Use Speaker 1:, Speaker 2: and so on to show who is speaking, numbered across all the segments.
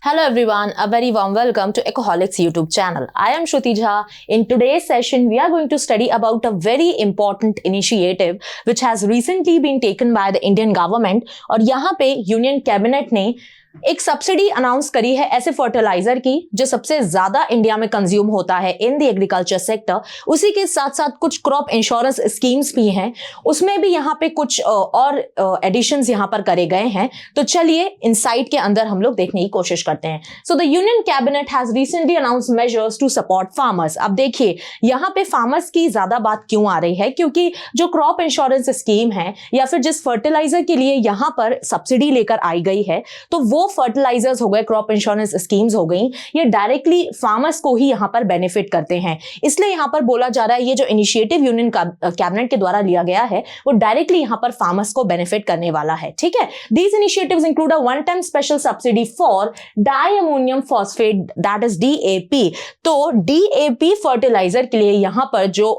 Speaker 1: Hello everyone, a very warm welcome to Ecoholics YouTube channel. I am Shruti Jha. In today's session, we are going to study about a very important initiative which has recently been taken by the Indian government और यहाँ पे union cabinet ने एक subsidy announce करी है ऐसे fertiliser की जो सबसे ज्यादा इंडिया में कंज्यूम होता है इन द एग्रीकल्चर सेक्टर। उसी के साथ साथ कुछ क्रॉप इंश्योरेंस स्कीम्स भी हैं, उसमें भी यहाँ पे कुछ और एडिशंस यहाँ पर करे गए हैं। तो चलिए इनसाइट के अंदर हम लोग देखने की कोशिश करते हैं। So the union cabinet has recently announce measures to support farmers. अब देखिए यहाँ पे फार्मर्स की ज्यादा बात क्यों आ रही है, क्योंकि जो क्रॉप इंश्योरेंस स्कीम है या फिर जिस फर्टिलाइजर के लिए यहाँ पर सब्सिडी लेकर आई गई है, तो वो फर्टिलाइजर्स हो गए, क्रॉप इंश्योरेंस स्कीम्स हो गई, ये डायरेक्टली फार्मर्स को ही यहां पर बेनिफिट करते हैं। इसलिए यहां पर बोला जा रहा है ये जो इनिशिएटिव यूनियन कैबिनेट के द्वारा लिया गया है वो डायरेक्टली यहां पर फार्मर्स को बेनिफिट करने वाला है। ठीक है, these initiatives include a one time special subsidy for diammonium phosphate, that is DAP. तो डीएपी फर्टिलाइजर के लिए यहां पर जो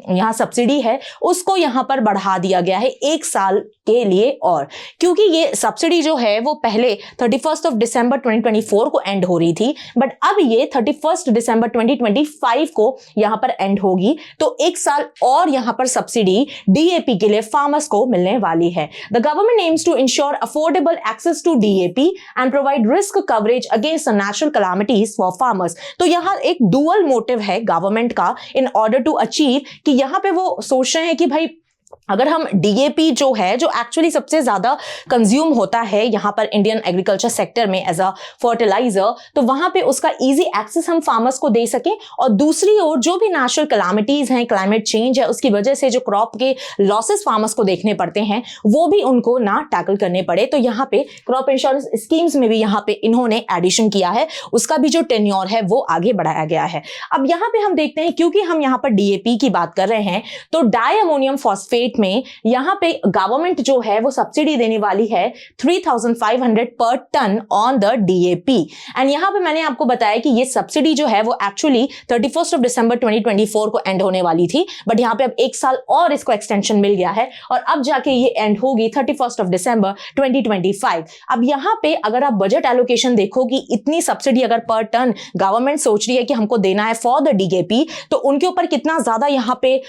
Speaker 1: यहां सब्सिडी है उसको यहां पर बढ़ा दिया गया है 1 साल के लिए, और क्योंकि ये सब्सिडी जो है वो पहले 31 दिसंबर 2024 को एंड हो रही थी, बट अब ये 31 दिसंबर 2025 को यहां पर एंड होगी। तो 1 साल और यहां पर सब्सिडी डीएपी के लिए फार्मर्स को मिलने वाली है। The government aims to ensure affordable access to DAP and provide risk coverage against natural calamities for farmers. तो यहां एक डुअल मोटिव है गवर्नमेंट का इन ऑर्डर टू अचीव कि यहां पे वो सोच रहे हैं कि भाई अगर हम डीएपी जो है, जो एक्चुअली सबसे ज्यादा कंज्यूम होता है यहां पर इंडियन एग्रीकल्चर सेक्टर में एज अ फर्टिलाइजर, तो वहां पे उसका इजी एक्सेस हम फार्मर्स को दे सकें, और दूसरी ओर जो भी नेचुरल कैलामिटीज हैं, क्लाइमेट चेंज है, उसकी वजह से जो क्रॉप के लॉसेस फार्मर्स को देखने पड़ते हैं वो भी उनको ना टैकल करने पड़े। तो यहाँ पे क्रॉप इंश्योरेंस स्कीम्स में भी यहाँ पे इन्होंने एडिशन किया है, उसका भी जो टेन्योर है वो आगे बढ़ाया गया है। अब यहाँ पे हम देखते हैं, क्योंकि हम यहाँ पर डीएपी की बात कर रहे हैं, तो डाईअमोनियम फॉस्फेट में यहां पे गवर्नमेंट जो है वो सब्सिडी देने वाली है 3500 पर ton on the DAP. And यहां पे मैंने आपको बताया कि ये सब्सिडी जो है वो एक्चुअली 31 दिसंबर 2024 को एंड होने वाली थी, बट यहां पे अब 1 साल और इसको एक्सटेंशन मिल गया है और अब जाके ये एंड होगी 31 दिसंबर 2025। अब यहां पे अगर आप बजट एलोकेशन देखो कि इतनी सब्सिडी अगर पर टन गवर्नमेंट सोच रही है कि हमको देना है फॉर द डीएपी, तो उनके ऊपर कितना ज्यादा यहां पे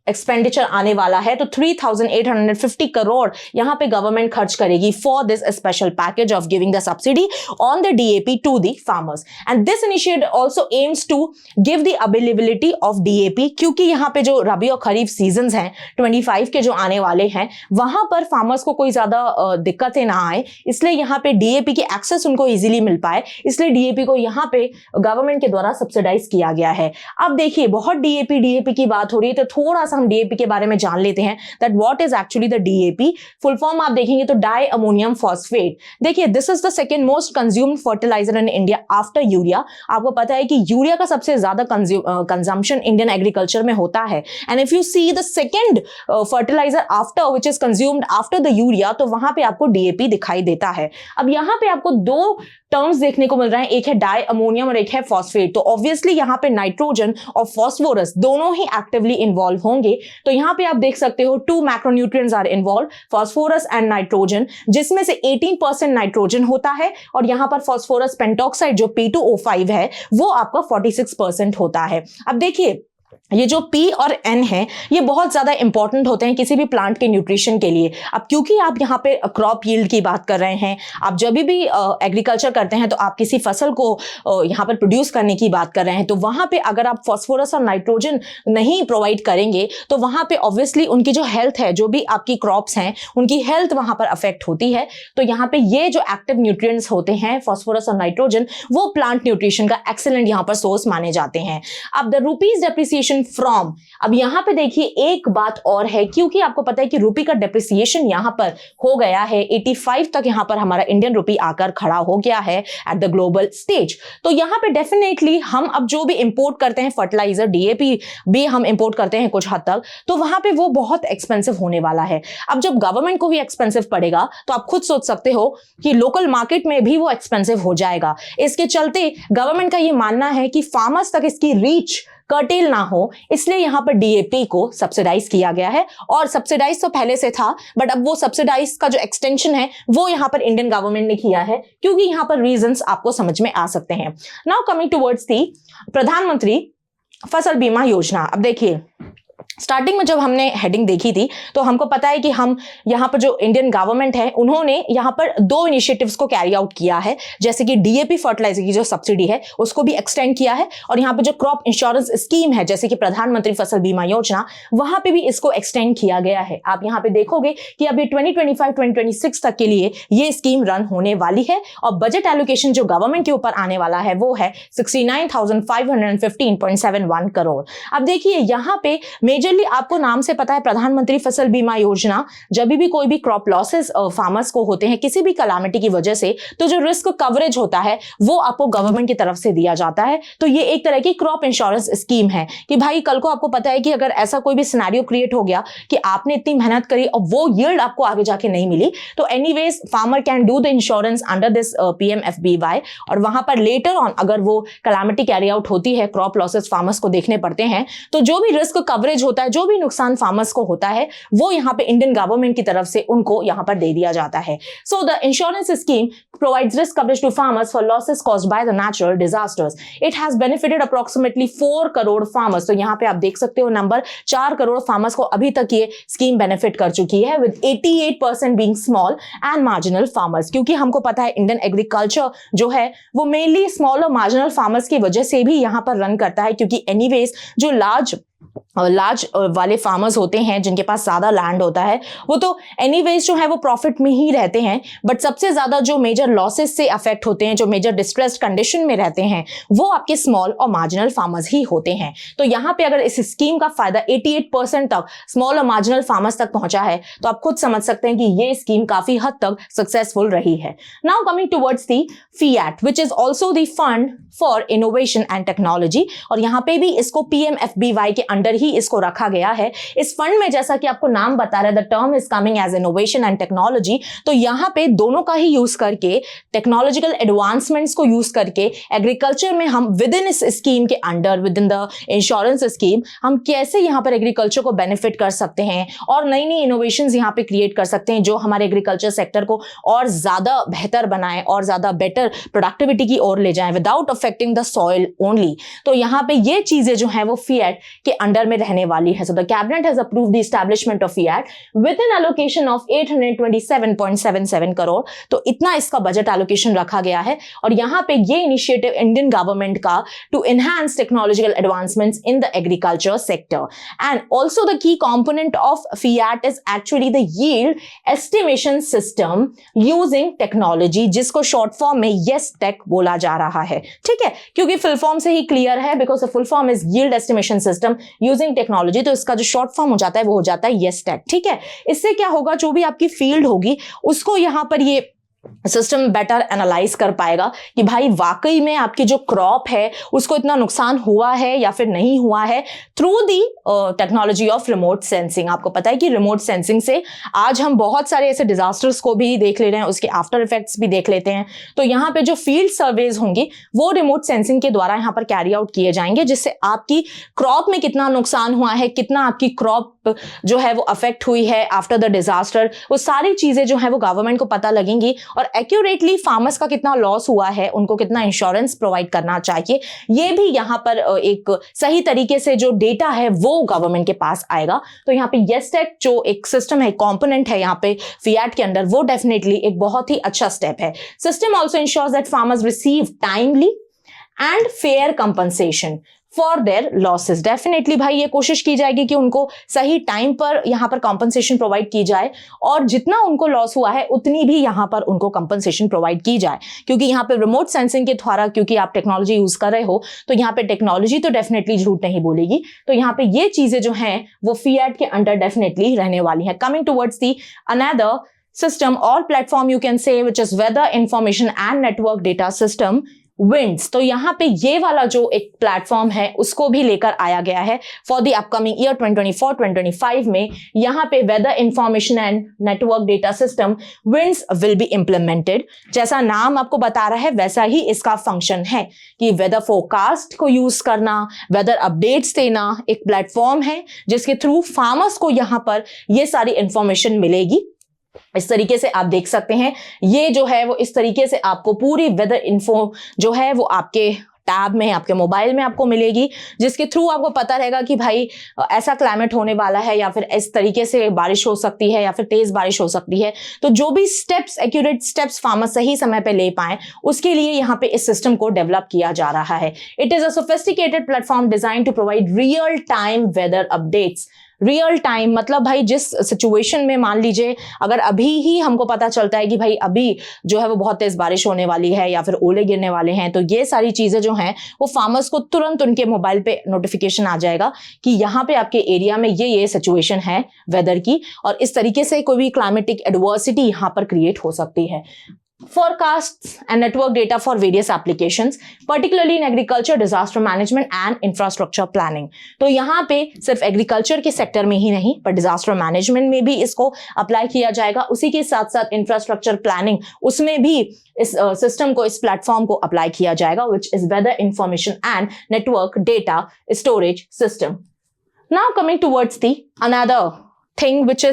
Speaker 1: एक्सपेंडिचर आने वाला है। तो 3850 करोड़ यहां पे गवर्नमेंट खर्च करेगी for this special package of giving the subsidy on the DAP to the farmers. And this initiative also aims to give the availability of DAP, क्योंकि यहां पे जो रबी और खरीफ सीजन हैं 25 के जो आने वाले हैं, वहां पर फार्मर्स को कोई ज्यादा दिक्कतें ना आए, इसलिए यहां पे डीएपी की एक्सेस उनको इजीली मिल पाए, इसलिए डीएपी को यहां पे गवर्नमेंट के द्वारा सब्सिडाइज किया गया है। अब देखिए बहुत डीएपी की बात हो रही है, तो थोड़ा हम डीएपी के बारे में जान लेते हैं that what is actually the DAP. Full form आप देखेंगे तो डाई अमोनियम फॉस्फेट। देखिए this is the second most consumed fertilizer in India after urea. आपको पता है कि यूरिया का सबसे ज्यादा कंजम्पशन इंडियन एग्रीकल्चर में होता है, and if you see the second fertilizer after which is consumed after the urea, तो वहां पे आपको डीएपी दिखाई देता है। अब यहां पे आपको 2 टर्म्स देखने को मिल रहे हैं, एक है डाई अमोनियम और एक है फॉस्फेट। तो ऑब्वियसली यहां पे नाइट्रोजन और फॉस्फोरस दोनों ही एक्टिवली इन्वॉल्व होंगे। तो यहां पे आप देख सकते हो 2 macronutrients are involve, phosphorus and nitrogen, जिसमें से 18% नाइट्रोजन होता है और यहां पर फॉस्फोरस पेंटॉक्साइड जो P2O5 है वो आपका 46% होता है। अब देखिए ये जो P और N है ये बहुत ज्यादा इंपॉर्टेंट होते हैं किसी भी प्लांट के न्यूट्रिशन के लिए। अब क्योंकि आप यहाँ पे क्रॉप यील्ड की बात कर रहे हैं, आप जब भी एग्रीकल्चर करते हैं तो आप किसी फसल को यहाँ पर प्रोड्यूस करने की बात कर रहे हैं, तो वहां पे अगर आप फॉस्फोरस और नाइट्रोजन नहीं प्रोवाइड करेंगे तो वहां पे ऑब्वियसली उनकी जो हेल्थ है, जो भी आपकी क्रॉप्स हैं उनकी हेल्थ वहां पर अफेक्ट होती है। तो यहाँ पे ये जो एक्टिव न्यूट्रिएंट्स होते हैं फॉस्फोरस और नाइट्रोजन, वो प्लांट न्यूट्रिशन का एक्सीलेंट यहाँ पर सोर्स माने जाते हैं। अब द रुपीज डेप्रिसिएशन फ्रॉम, अब यहां पे देखिए एक बात और है, क्योंकि आपको पता है कि रुपी का डेप्रिसिएशन यहां पर हो गया है 85 तक, यहां पर हमारा इंडियन रुपी आकर खड़ा हो गया है एट द ग्लोबल स्टेज। तो यहां पे डेफिनेटली हम अब जो भी इंपोर्ट करते हैं फर्टिलाइजर, डीएपी भी हम इंपोर्ट करते हैं कुछ हद तक, तो वहां पे वो बहुत एक्सपेंसिव होने वाला है। अब जब गवर्नमेंट को भी एक्सपेंसिव पड़ेगा तो आप खुद सोच सकते हो कि लोकल मार्केट में भी वो एक्सपेंसिव हो जाएगा। इसके चलते गवर्नमेंट का ये मानना है कि फार्मर्स तक इसकी रीच कर्टेल ना हो, इसलिए यहाँ पर डीएपी को सब्सिडाइज किया गया है। और सब्सिडाइज तो पहले से था, बट अब वो सब्सिडाइज का जो एक्सटेंशन है वो यहाँ पर इंडियन गवर्नमेंट ने किया है, क्योंकि यहाँ पर रीजंस आपको समझ में आ सकते हैं। नाउ कमिंग टुवर्ड्स दी प्रधानमंत्री फसल बीमा योजना। अब देखिए, स्टार्टिंग में जब हमने हेडिंग देखी थी तो हमको पता है कि हम यहाँ पर जो इंडियन गवर्नमेंट है उन्होंने यहाँ पर 2 इनिशिएटिव्स को कैरी आउट किया है, जैसे कि डीएपी फर्टिलाइजर की जो सब्सिडी है उसको भी एक्सटेंड किया है, और यहाँ पे जो क्रॉप इंश्योरेंस स्कीम है जैसे कि प्रधानमंत्री फसल बीमा योजना, वहां पे भी इसको एक्सटेंड किया गया है। आप यहाँ पे देखोगे कि अभी 2025-2026 तक के लिए ये स्कीम रन होने वाली है, और बजट एलोकेशन जो गवर्नमेंट के ऊपर आने वाला है वो है 69,515.71 करोड़। अब देखिए यहाँ पे मेजरली आपको नाम से पता है प्रधानमंत्री फसल बीमा योजना, जब भी कोई भी क्रॉप लॉसेस फार्मर्स को होते हैं किसी भी कलामिटी की वजह से, तो जो रिस्क कवरेज होता है वो आपको गवर्नमेंट की तरफ से दिया जाता है। तो ये एक तरह की क्रॉप इंश्योरेंस स्कीम है कि भाई कल को आपको पता है कि अगर ऐसा कोई भी सिनेरियो क्रिएट हो गया कि आपने इतनी मेहनत करी और वो यील्ड आपको आगे जाके नहीं मिली, तो anyways farmer can do the insurance under this PMFBY, और वहां पर लेटर ऑन अगर वो कलामिटी कैरी आउट होती है, क्रॉप लॉसेस फार्मर्स को देखने पड़ते हैं, तो जो भी रिस्क कवरेज होता है, जो भी नुकसान फार्मर्स को होता है, वो यहाँ पे इंडियन गवर्नमेंट की तरफ से उनको यहाँ पर दे दिया जाता है। So the insurance scheme provides risk coverage to farmers for losses caused by the natural disasters. It has benefited approximately 4 crore farmers. तो यहाँ पे आप देख सकते हो नंबर, 4 करोड़ farmers को अभी तक ये स्कीम बेनिफिट कर चुकी है, with 88% being small and marginal farmers. क्योंकि हमको पता है इंडियन एग्रीकल्चर जो है वो मेनली स्मॉल और मार्जिनल फार्मर्स की वजह से भी यहाँ पर रन करता है, क्योंकि एनीवेज जो लार्ज वाले फार्मर्स होते हैं जिनके पास ज्यादा लैंड होता है वो तो एनीवेज जो है वो प्रॉफिट में ही रहते हैं, बट सबसे ज्यादा जो मेजर लॉसेस से अफेक्ट होते हैं, जो मेजर डिस्ट्रेस्ड कंडीशन में रहते हैं, वो आपके स्मॉल और मार्जिनल फार्मर्स ही होते हैं। तो यहाँ पे अगर इस स्कीम का फायदा 88% तक स्मॉल और मार्जिनल फार्मर्स तक पहुंचा है, तो आप खुद समझ सकते हैं कि ये स्कीम काफी हद तक सक्सेसफुल रही है। Now coming towards the FIAT which is also the fund for innovation and technology, और यहाँ पे भी इसको PMFBY के अंडर ही इसको रखा गया है। इस फंड में जैसा कि आपको नाम बता रहा है, the term is coming as innovation and technology, तो यहाँ पे दोनों का ही यूज करके, टेक्नोलॉजिकल एडवांसमेंट्स को यूज करके एग्रीकल्चर में हम विद इन इस स्कीम के under, within the insurance scheme, हम कैसे यहाँ पर एग्रीकल्चर को बेनिफिट कर सकते हैं और नई नई इनोवेशंस यहाँ पे क्रिएट कर सकते हैं जो हमारे एग्रीकल्चर सेक्टर को और ज्यादा बेहतर बनाए और ज्यादा बेटर प्रोडक्टिविटी की ओर ले जाएं without affecting the soil only. तो यहाँ पे ये चीजें जो है वो FIAT के अंडर में रहने वाली है। So the cabinet has approved the establishment of FIAT with N allocation of 827.77 crore. तो इतना इसका बजट एलोकेशन रखा गया है, और यहाँ पे ये इनिशिएटिव इंडियन गवर्नमेंट का to enhance technological advancements in the agriculture sector. And also the key component of FIAT is actually the yield estimation system using technology, जिसको शॉर्ट फॉर्म में YESTEC बोला जा रहा है। ठीक है, क्योंकि फुल फॉर्म से ही क्लियर है, because the full form is yield estimation system using technology, तो इसका जो शॉर्ट फॉर्म हो जाता है वो हो जाता है YESTEC। ठीक है, इससे क्या होगा, जो भी आपकी फील्ड होगी उसको यहां पर ये सिस्टम बेटर एनालाइज कर पाएगा कि भाई वाकई में आपकी जो क्रॉप है उसको इतना नुकसान हुआ है या फिर नहीं हुआ है, through the technology of remote sensing. आपको पता है कि रिमोट सेंसिंग से आज हम बहुत सारे ऐसे डिजास्टर्स को भी देख ले रहे हैं, उसके आफ्टर इफेक्ट्स भी देख लेते हैं। तो यहाँ पे जो फील्ड सर्वेज होंगी वो रिमोट सेंसिंग के द्वारा यहाँ पर कैरी आउट किए जाएंगे, जिससे आपकी क्रॉप में कितना नुकसान हुआ है, कितना आपकी क्रॉप जो है वो अफेक्ट हुई है आफ्टर द डिजास्टर, वो सारी चीजें जो है वो गवर्नमेंट को पता लगेंगी, और एक्यूरेटली फार्मर्स का कितना लॉस हुआ है, उनको कितना इंश्योरेंस प्रोवाइड करना चाहिए, ये भी यहाँ पर एक सही तरीके से जो डेटा है वो गवर्नमेंट के पास आएगा। तो यहाँ पे YESTEC जो एक सिस्टम है, कंपोनेंट है यहाँ पे FIAT के अंदर, वो डेफिनेटली एक बहुत ही अच्छा स्टेप है। System also ensures that farmers receive timely and fair compensation for their losses. Definitely भाई ये कोशिश की जाएगी कि उनको सही टाइम पर यहाँ पर कॉम्पनसेशन प्रोवाइड की जाए, और जितना उनको लॉस हुआ है उतनी भी यहाँ पर उनको कॉम्पनसेशन प्रोवाइड की जाए। क्योंकि यहाँ पे रिमोट सेंसिंग के द्वारा, क्योंकि आप टेक्नोलॉजी यूज कर रहे हो, तो यहाँ पे टेक्नोलॉजी तो डेफिनेटली झूठ नहीं बोलेगी। तो यहाँ पे ये चीजें जो हैं वो FIAT के अंडर डेफिनेटली रहने वाली है। Coming towards the another system or platform you can say, which is weather information and network data system, winds. तो यहाँ पे ये वाला जो एक प्लेटफॉर्म है उसको भी लेकर आया गया है फॉर द अपकमिंग ईयर 2024-2025 में। यहाँ पे weather information and network data system winds will be implemented. जैसा नाम आपको बता रहा है वैसा ही इसका फंक्शन है कि वेदर फोरकास्ट को यूज करना, वेदर अपडेट्स देना, एक प्लेटफॉर्म है जिसके थ्रू फार्मर्स को यहाँ पर ये सारी इंफॉर्मेशन मिलेगी। इस तरीके से आप देख सकते हैं, ये जो है वो इस तरीके से आपको पूरी वेदर इन्फो जो है वो आपके टैब में, आपके मोबाइल में आपको मिलेगी, जिसके थ्रू आपको पता रहेगा कि भाई ऐसा क्लाइमेट होने वाला है या फिर इस तरीके से बारिश हो सकती है या फिर तेज बारिश हो सकती है। तो जो भी स्टेप्स, एक्यूरेट स्टेप्स फार्मर सही समय पे ले पाए, उसके लिए यहाँ पे इस सिस्टम को डेवलप किया जा रहा है। It is a sophisticated platform design to provide real time weather updates. Real time मतलब भाई जिस सिचुएशन में, मान लीजिए अगर अभी ही हमको पता चलता है कि भाई अभी जो है वो बहुत तेज बारिश होने वाली है या फिर ओले गिरने वाले हैं, तो ये सारी चीजें जो हैं वो फार्मर्स को तुरंत उनके मोबाइल पे नोटिफिकेशन आ जाएगा कि यहाँ पे आपके एरिया में ये सिचुएशन है वेदर की, और इस तरीके से कोई भी क्लाइमेटिक एडवर्सिटी यहाँ पर क्रिएट हो सकती है। Forecasts and network data for various applications, particularly in agriculture, disaster management and infrastructure planning. तो यहाँ पे सिर्फ एग्रीकल्चर के सेक्टर में ही नहीं पर डिजास्टर मैनेजमेंट में भी इसको अप्लाई किया जाएगा। उसी के साथ साथ इंफ्रास्ट्रक्चर प्लानिंग, उसमें भी इस सिस्टम को, इस प्लेटफॉर्म को अप्लाई किया जाएगा, which is whether information and network data storage system. Now coming towards the another thing which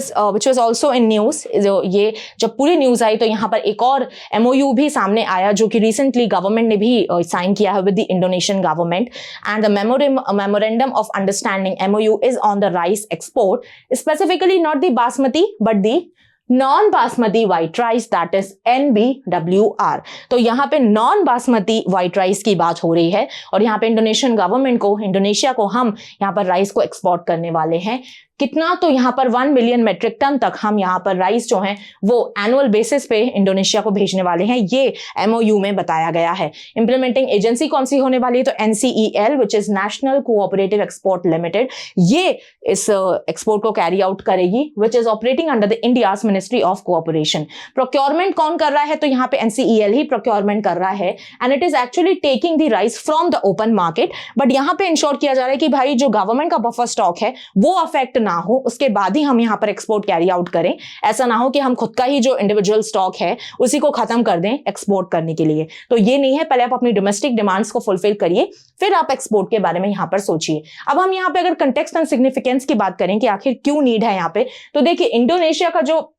Speaker 1: was also in news। ये जब पूरी न्यूज आई तो यहाँ पर एक और MOU भी सामने आया जो कि रिसेंटली गवर्नमेंट ने भी साइन किया है with the Indonesian government, and the memorandum of understanding MOU is on the rice export, specifically not the basmati but the non basmati white rice, that is NBWR। तो यहाँ पे नॉन बासमती व्हाइट राइस की बात हो रही है और यहाँ पे इंडोनेशियन गवर्नमेंट को, इंडोनेशिया को हम यहाँ पर राइस को एक्सपोर्ट करने वाले हैं। कितना, तो यहाँ पर 1 मिलियन मेट्रिक टन तक हम यहाँ पर राइस जो है वो एनुअल बेसिस पे इंडोनेशिया को भेजने वाले हैं, ये MOU में बताया गया है। इंप्लीमेंटिंग एजेंसी कौन सी होने वाली है, तो NCEL which is national cooperative export limited, ये इस एक्सपोर्ट को कैरी आउट करेगी, which is operating under the India's ministry of cooperation. Procurement कौन कर रहा है, तो यहाँ पे NCEL ही प्रोक्योरमेंट कर रहा है, and it is actually taking the rice from the open market. But यहाँ पे इंश्योर किया जा रहा है कि भाई जो गवर्नमेंट का बफर स्टॉक है वो अफेक्ट ना हो, उसके बाद ही हम यहां पर एक्सपोर्ट कैरी आउट करें। ऐसा ना हो कि हम खुद का ही जो इंडिविजुअल स्टॉक है उसी को खत्म कर दें एक्सपोर्ट करने के लिए। तो ये नहीं है, पहले आप अपनी डोमेस्टिक डिमांड्स को फुलफिल करिए, फिर आप एक्सपोर्ट के बारे में यहां पर सोचिए। अब हम यहां पे अगर कंटेक्स्ट एंड सिग्निफिकेंस की बात करें कि आखिर क्यों नीड है यहां पे, तो देखिए इंडोनेशिया का जो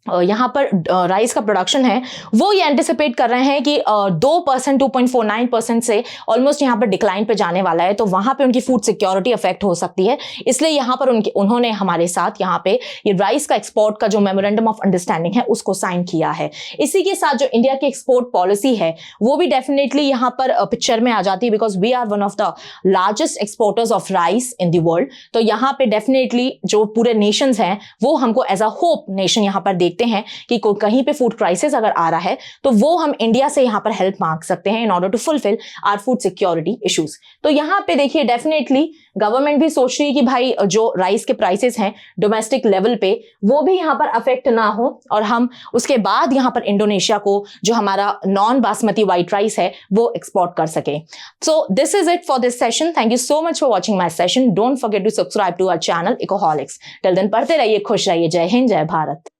Speaker 1: यहाँ पर राइस का प्रोडक्शन है वो ये एंटिसिपेट कर रहे हैं कि 2%, 2.49% से ऑलमोस्ट यहाँ पर डिक्लाइन पे जाने वाला है, तो वहां पे उनकी फूड सिक्योरिटी अफेक्ट हो सकती है। इसलिए यहाँ पर उन्होंने हमारे साथ यहाँ पे ये राइस का एक्सपोर्ट का जो मेमोरेंडम ऑफ अंडरस्टैंडिंग है उसको साइन किया है। इसी के साथ जो इंडिया की एक्सपोर्ट पॉलिसी है वो भी डेफिनेटली यहाँ पर पिक्चर में आ जाती है, because we are one of the largest exporters of rice in the world. तो यहाँ पे डेफिनेटली जो पूरे नेशंस हैं वो हमको एज अ होप नेशन यहाँ पर देखते हैं कि कहीं पे फूड क्राइसिस अगर आ रहा है तो वो हम इंडिया से यहां पर हेल्प मांग सकते हैं in order to fulfil our food security issues. तो यहां पे देखिए डेफिनेटली गवर्नमेंट भी सोच रही है कि भाई जो राइस के प्राइसेस हैं डोमेस्टिक लेवल पे वो भी यहां पर अफेक्ट ना हो, और हम उसके बाद यहां पर इंडोनेशिया को जो हमारा नॉन बासमती व्हाइट राइस है वो एक्सपोर्ट कर सके। So this is it for this session. Thank you so much for watching my session. Don't forget to subscribe to our channel Ecoholics. Till then पढ़ते रहिए, खुश रहिए। जय हिंद, जय भारत।